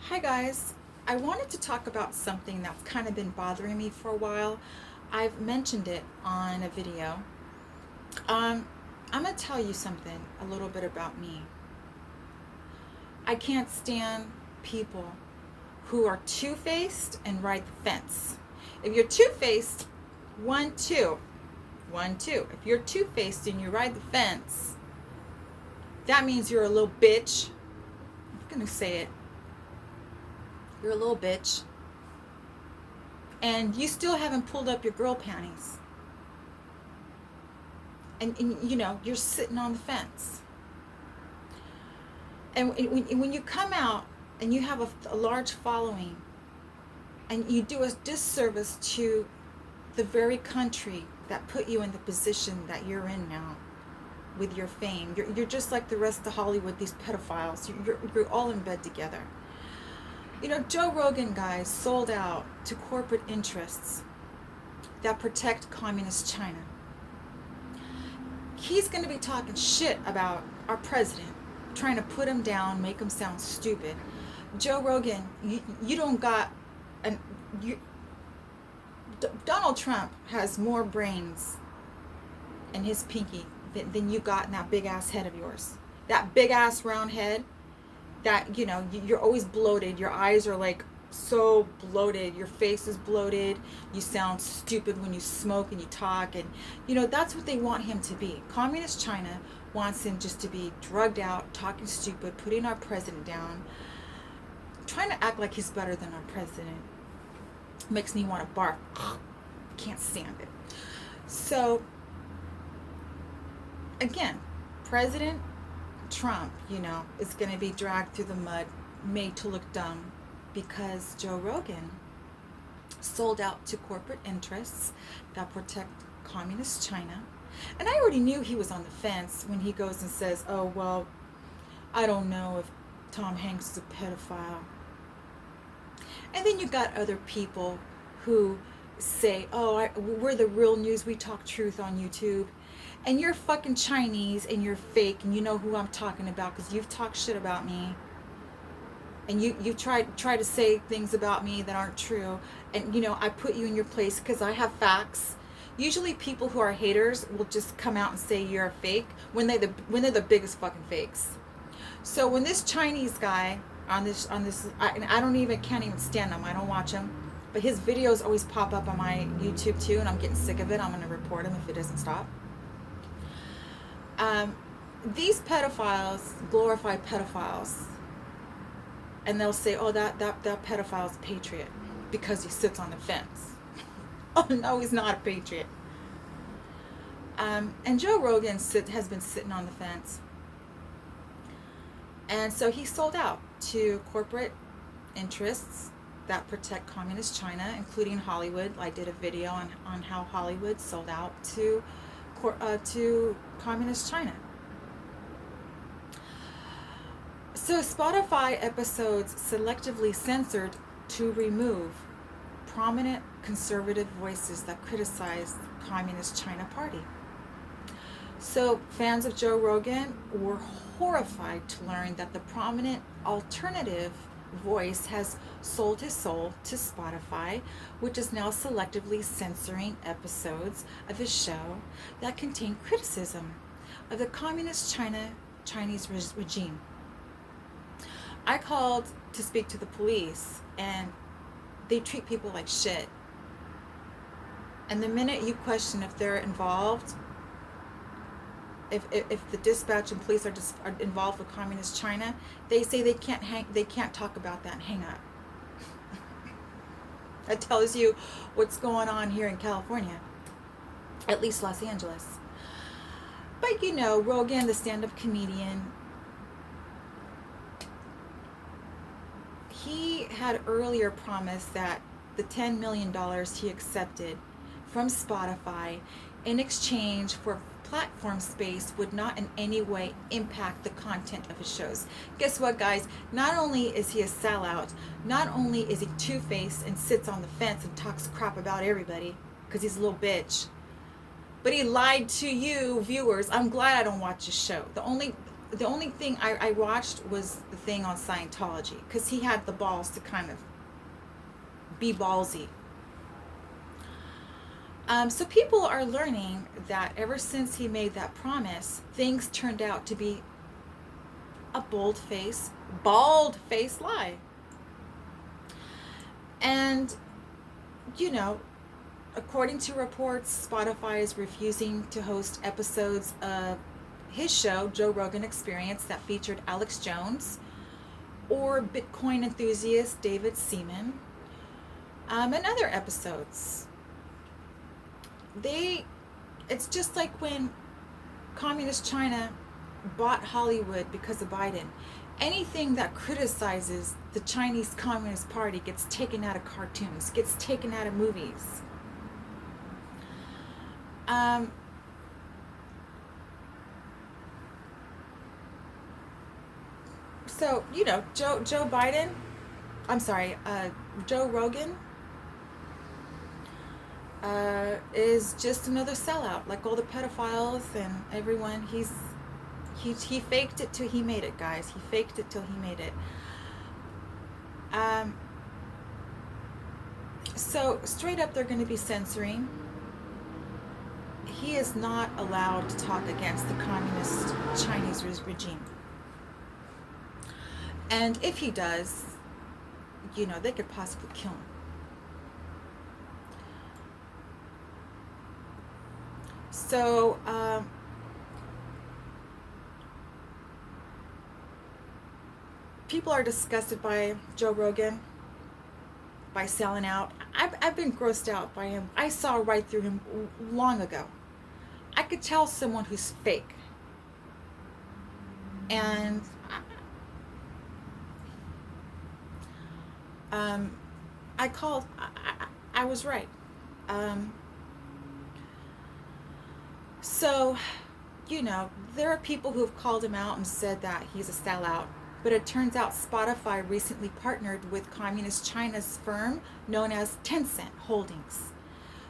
Hi guys, I wanted to talk about something that's kind of been bothering me for a while. I've mentioned it on a video. Um, I'm gonna tell you something a little bit about me. I can't stand people who are two-faced and ride the fence. If you're two-faced, one, two, one, two. If you're two-faced and you ride the fence, that means you're a little bitch. I'm gonna say it. You're a little bitch. And you still haven't pulled up your girl panties. And you're sitting on the fence. And when you come out and you have a large following and you do a disservice to the very country that put you in the position that you're in now with your fame, you're just like the rest of Hollywood, these pedophiles. You're all in bed together. Joe Rogan, guys, sold out to corporate interests that protect communist China. He's going to be talking shit about our president, trying to put him down, make him sound stupid. Joe Rogan, you don't got an you. Donald Trump has more brains in his pinky than you got in that big ass head of yours. That big ass round head. That you're always bloated. Your eyes are like so bloated. Your face is bloated. You sound stupid when you smoke and you talk, and that's what they want him to be. Communist China wants him just to be drugged out, talking stupid, putting our president down, trying to act like he's better than our president. Makes me want to bark. Can't stand it. So again, President Trump, is going to be dragged through the mud, made to look dumb, because Joe Rogan sold out to corporate interests that protect communist China. And I already knew he was on the fence when he goes and says, oh, well, I don't know if Tom Hanks is a pedophile. And then you got other people who say, oh, we're the real news, we talk truth on YouTube. And you're fucking Chinese and you're fake, and you know who I'm talking about because you've talked shit about me. And you try to say things about me that aren't true. And I put you in your place because I have facts. Usually people who are haters will just come out and say you're a fake when they're the biggest fucking fakes. So when this Chinese guy on this can't even stand him. I don't watch him. But his videos always pop up on my YouTube too, and I'm getting sick of it. I'm gonna report him if it doesn't stop. These pedophiles glorify pedophiles, and they'll say, "Oh, that pedophile's a patriot because he sits on the fence." Oh no, he's not a patriot. And Joe Rogan has been sitting on the fence, and so he sold out to corporate interests that protect communist China, including Hollywood. I did a video on how Hollywood sold out to communist China. So Spotify episodes selectively censored to remove prominent conservative voices that criticize the Communist China Party. So fans of Joe Rogan were horrified to learn that the prominent alternative voice has sold his soul to Spotify, which is now selectively censoring episodes of his show that contain criticism of the Communist Chinese regime. I called to speak to the police, and they treat people like shit. And the minute you question if they're involved, if the dispatch and police are involved with communist China, they say they can't talk about that and hang up. That tells you what's going on here in California, at least Los Angeles. But Rogan, the stand-up comedian, he had earlier promised that the $10 million he accepted from Spotify in exchange for platform space would not in any way impact the content of his shows. Guess what, guys? Not only is he a sellout, not only is he two-faced and sits on the fence and talks crap about everybody because he's a little bitch, but he lied to you viewers. I'm glad I don't watch his show. the only thing I watched was the thing on Scientology, because he had the balls to kind of be ballsy. So people are learning that ever since he made that promise, things turned out to be a bald face lie. And, you know, according to reports, Spotify is refusing to host episodes of his show, Joe Rogan Experience, that featured Alex Jones or Bitcoin enthusiast David Seaman, and other episodes. It's just like when communist China bought Hollywood because of Biden. Anything that criticizes the Chinese Communist Party gets taken out of cartoons, gets taken out of movies. So, Joe Biden, I'm sorry, Joe Rogan is just another sellout, like all the pedophiles and everyone. He faked it till he made it, guys. He faked it till he made it. So straight up, they're going to be censoring. He is not allowed to talk against the communist Chinese regime. And if he does, they could possibly kill him. So, people are disgusted by Joe Rogan, by selling out. I've been grossed out by him. I saw right through him long ago. I could tell someone who's fake. And I was right. So, there are people who have called him out and said that he's a sellout. But it turns out Spotify recently partnered with Communist China's firm known as Tencent Holdings,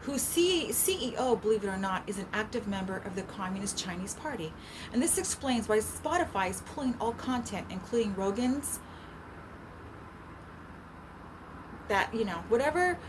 whose CEO, believe it or not, is an active member of the Communist Chinese Party. And this explains why Spotify is pulling all content, including Rogan's, that, whatever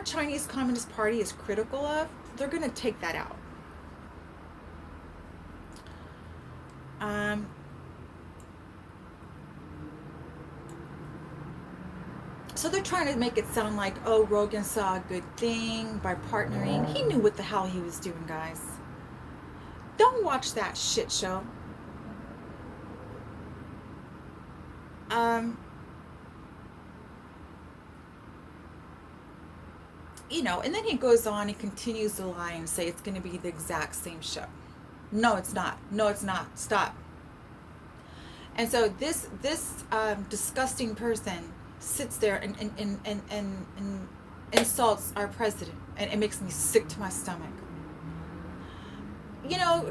Chinese Communist Party is critical of, they're going to take that out. So they're trying to make it sound like, oh, Rogan saw a good thing by partnering. He knew what the hell he was doing, guys. Don't watch that shit show. And then he goes on and continues to lie and say it's going to be the exact same show. No, it's not. No, it's not. Stop. And so this disgusting person sits there and insults our president, and it makes me sick to my stomach.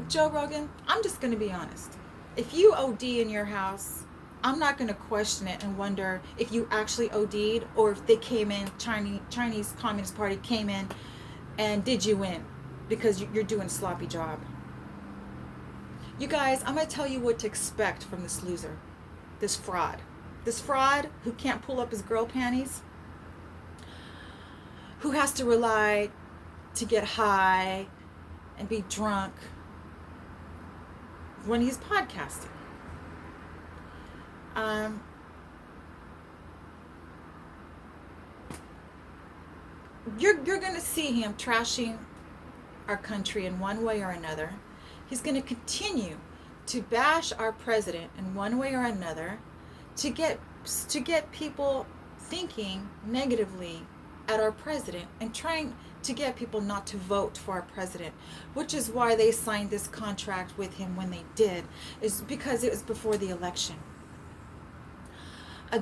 Joe Rogan, I'm just going to be honest. If you OD in your house, I'm not going to question it and wonder if you actually OD'd or if they came in, Chinese Communist Party came in and did you in because you're doing a sloppy job. You guys, I'm going to tell you what to expect from this loser, this fraud. This fraud who can't pull up his girl panties, who has to rely to get high and be drunk when he's podcasting. You're going to see him trashing our country in one way or another. He's going to continue to bash our president in one way or another to get people thinking negatively at our president and trying to get people not to vote for our president, which is why they signed this contract with him when they did, is because it was before the election.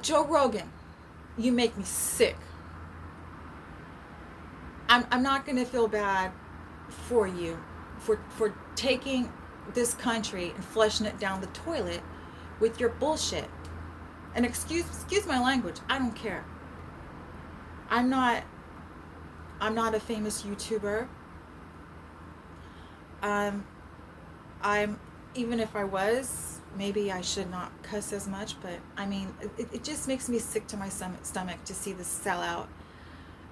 Joe Rogan, you make me sick. I'm not going to feel bad for you for taking this country and flushing it down the toilet with your bullshit. And excuse my language, I don't care. I'm not a famous YouTuber. I'm even if I was, maybe I should not cuss as much, but I mean, it just makes me sick to my stomach to see this sellout.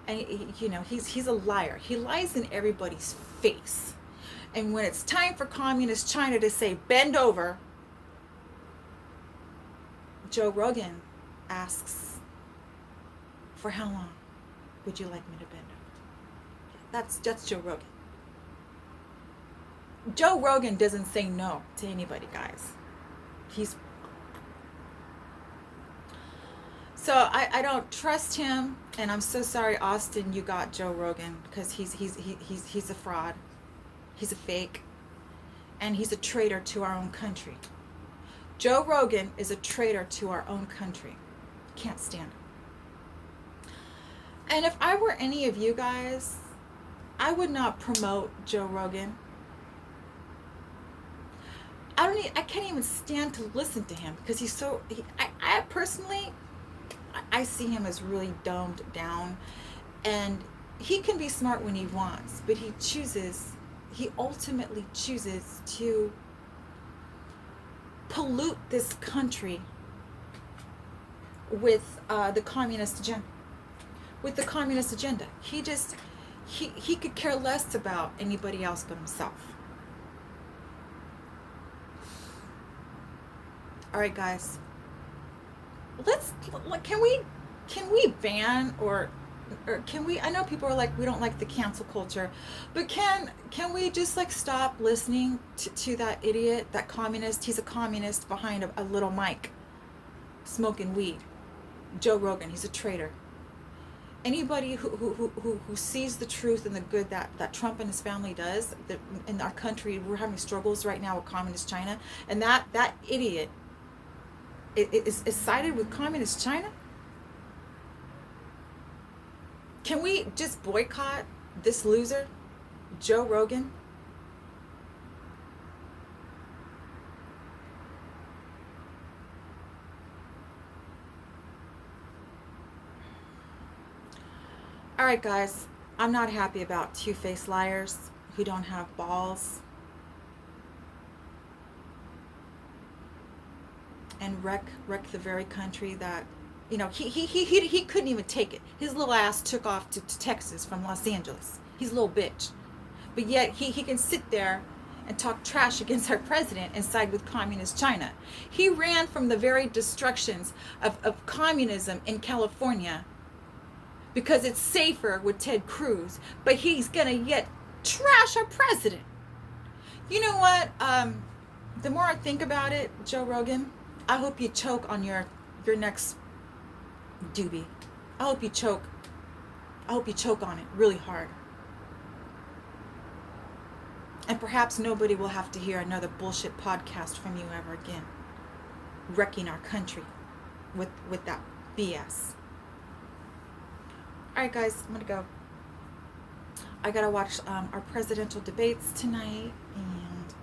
And you know, he's a liar. He lies in everybody's face. And when it's time for communist China to say bend over, Joe Rogan asks, for how long would you like me to bend over? That's Joe Rogan. Joe Rogan doesn't say no to anybody, guys. He's So I don't trust him, and I'm so sorry, Austin, you got Joe Rogan, because he's a fraud, he's a fake, and he's a traitor to our own country. Joe Rogan is a traitor to our own country. Can't stand him. And if I were any of you guys, I would not promote Joe Rogan. I can't even stand to listen to him because he's so. I personally, I see him as really dumbed down, and he can be smart when he wants, but he ultimately chooses to pollute this country with the communist agenda. With the communist agenda, he could care less about anybody else but himself. All right, guys. Can we ban or can we? I know people are like, we don't like the cancel culture, but can we just like stop listening to that idiot, that communist? He's a communist behind a little mic, smoking weed. Joe Rogan, he's a traitor. Anybody who sees the truth and the good that Trump and his family does, that in our country we're having struggles right now with communist China, and that idiot is sided with communist China. Can we just boycott this loser, Joe Rogan? All right, guys, I'm not happy about two-faced liars who don't have balls and wreck the very country that, you know, he couldn't even take it. His little ass took off to Texas from Los Angeles. He's a little bitch. But yet he can sit there and talk trash against our president and side with communist China. He ran from the very destructions of communism in California because it's safer with Ted Cruz, but he's gonna yet trash our president. You know what? The more I think about it, Joe Rogan, I hope you choke on your next doobie. I hope you choke on it really hard. And perhaps nobody will have to hear another bullshit podcast from you ever again, wrecking our country with that BS. All right, guys, I'm gonna go. I gotta watch our presidential debates tonight, and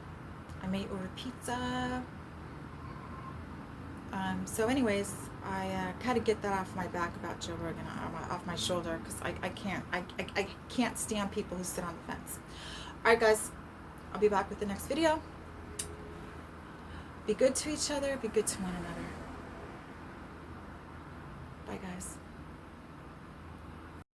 I may order pizza. So anyways, I kind of get that off my back about Joe Rogan, off my shoulder, because I can't stand people who sit on the fence. All right, guys, I'll be back with the next video. Be good to each other. Be good to one another. Bye, guys.